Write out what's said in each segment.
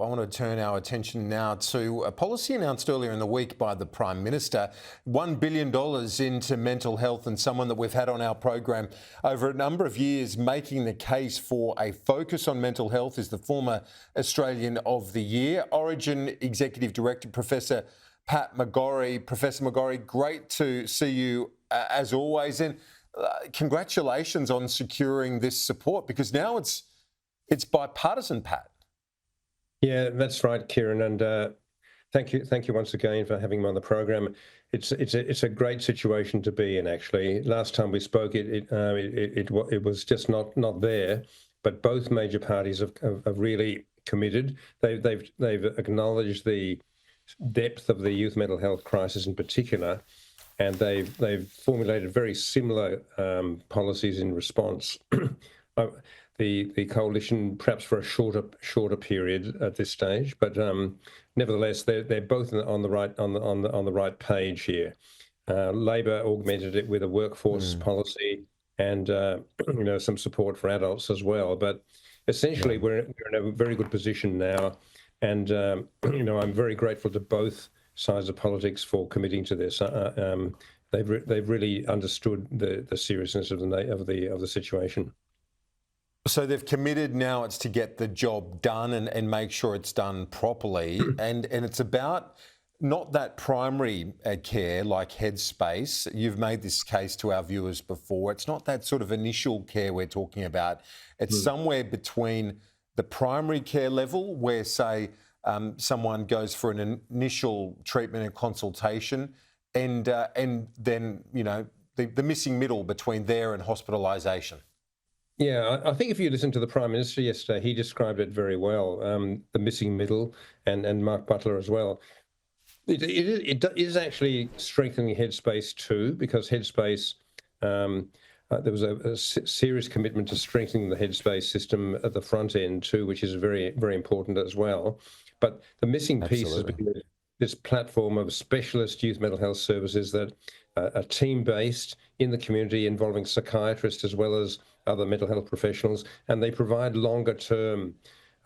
I want to turn our attention now to a policy announced earlier in the week by the Prime Minister, $1 billion into mental health, and someone that we've had on our program over a number of years making the case for a focus on mental health is the former Australian of the Year, Orygen Executive Director, Professor Pat McGorry. Professor McGorry, great to see you as always, and congratulations on securing this support, because now it's bipartisan, Pat. Yeah, that's right, Kieran, and thank you once again for having me on the program. It's a great situation to be in. Actually, last time we spoke, it was just not there, but both major parties have really committed. They've acknowledged the depth of the youth mental health crisis in particular, and they've formulated very similar policies in response. The coalition, perhaps for a shorter period at this stage, but nevertheless, they're both on the right page here. Labor augmented it with a workforce policy and some support for adults as well. But essentially, we're in a very good position now, and I'm very grateful to both sides of politics for committing to this. They've really understood the seriousness of the situation. So they've committed now. It's to get the job done and make sure it's done properly. and it's about not that primary care like Headspace. You've made this case to our viewers before. It's not that sort of initial care we're talking about. It's somewhere between the primary care level where, say, someone goes for an initial treatment and consultation, and then, the missing middle between there and hospitalisation. Yeah, I think if you listen to the Prime Minister yesterday, he described it very well, the missing middle, and Mark Butler as well. It is actually strengthening Headspace too, because Headspace, there was a serious commitment to strengthening the Headspace system at the front end too, which is very, very important as well. But the missing piece has been this platform of specialist youth mental health services that are team-based in the community, involving psychiatrists as well as other mental health professionals, and they provide a longer-term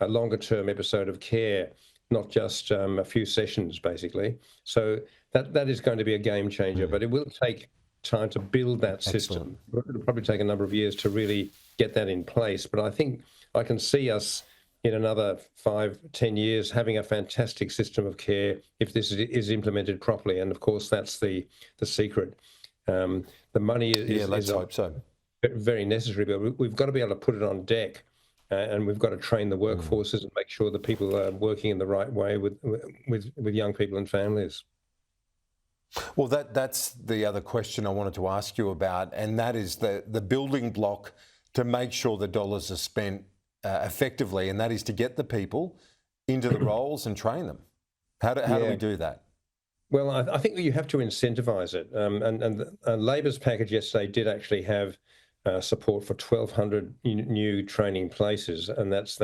episode of care, not just a few sessions, basically. So that is going to be a game changer, but it will take time to build that system. It'll probably take a number of years to really get that in place, but I think I can see us in another 5-10 years having a fantastic system of care if this is implemented properly. And of course, that's the secret. The money is hope so. Very necessary, but we've got to be able to put it on deck, and we've got to train the workforces and make sure that people are working in the right way with young people and families. Well, that's the other question I wanted to ask you about, and that is the building block to make sure the dollars are spent effectively, and that is to get the people into the roles and train them. How do we do that? Well, I think that you have to incentivise it, and Labor's package yesterday did actually have support for 1,200 new training places, and it's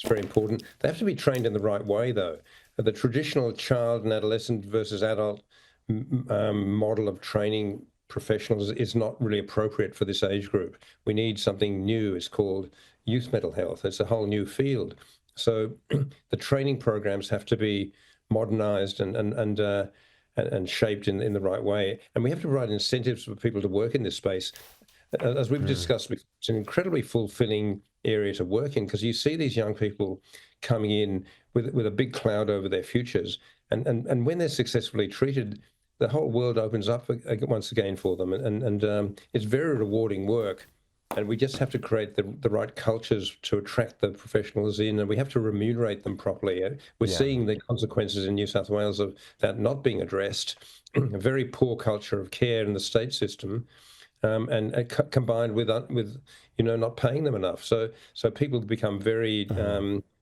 very important. They have to be trained in the right way, though. The traditional child and adolescent versus adult model of training professionals is not really appropriate for this age group. We need something new. It's called youth mental health. It's a whole new field. So the training programs have to be modernised and shaped in the right way, and we have to provide incentives for people to work in this space. As we've discussed, it's an incredibly fulfilling area to work in, because you see these young people coming in with a big cloud over their futures, and when they're successfully treated, the whole world opens up once again for them, and it's very rewarding work. And we just have to create the right cultures to attract the professionals in, and we have to remunerate them properly. We're seeing the consequences in New South Wales of that not being addressed, a very poor culture of care in the state system, and combined with not paying them enough. So people become very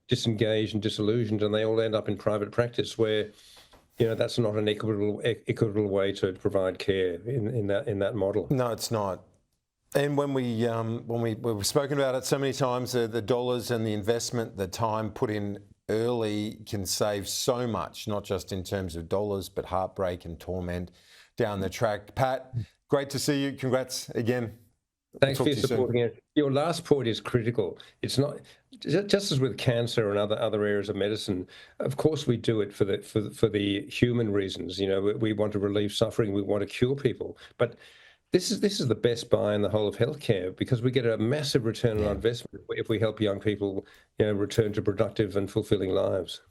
disengaged and disillusioned, and they all end up in private practice where that's not an equitable way to provide care in that model. No, it's not. And when we've spoken about it so many times, the dollars and the investment, the time put in early can save so much, not just in terms of dollars, but heartbreak and torment down the track. Pat, great to see you. Congrats again. Thanks for supporting it. Your last point is critical. It's not Just as with cancer and other areas of medicine, of course we do it for the human reasons. You know, we want to relieve suffering, we want to cure people, but this is the best buy in the whole of healthcare, because we get a massive return on our Yeah. investment if we help young people, you know, return to productive and fulfilling lives.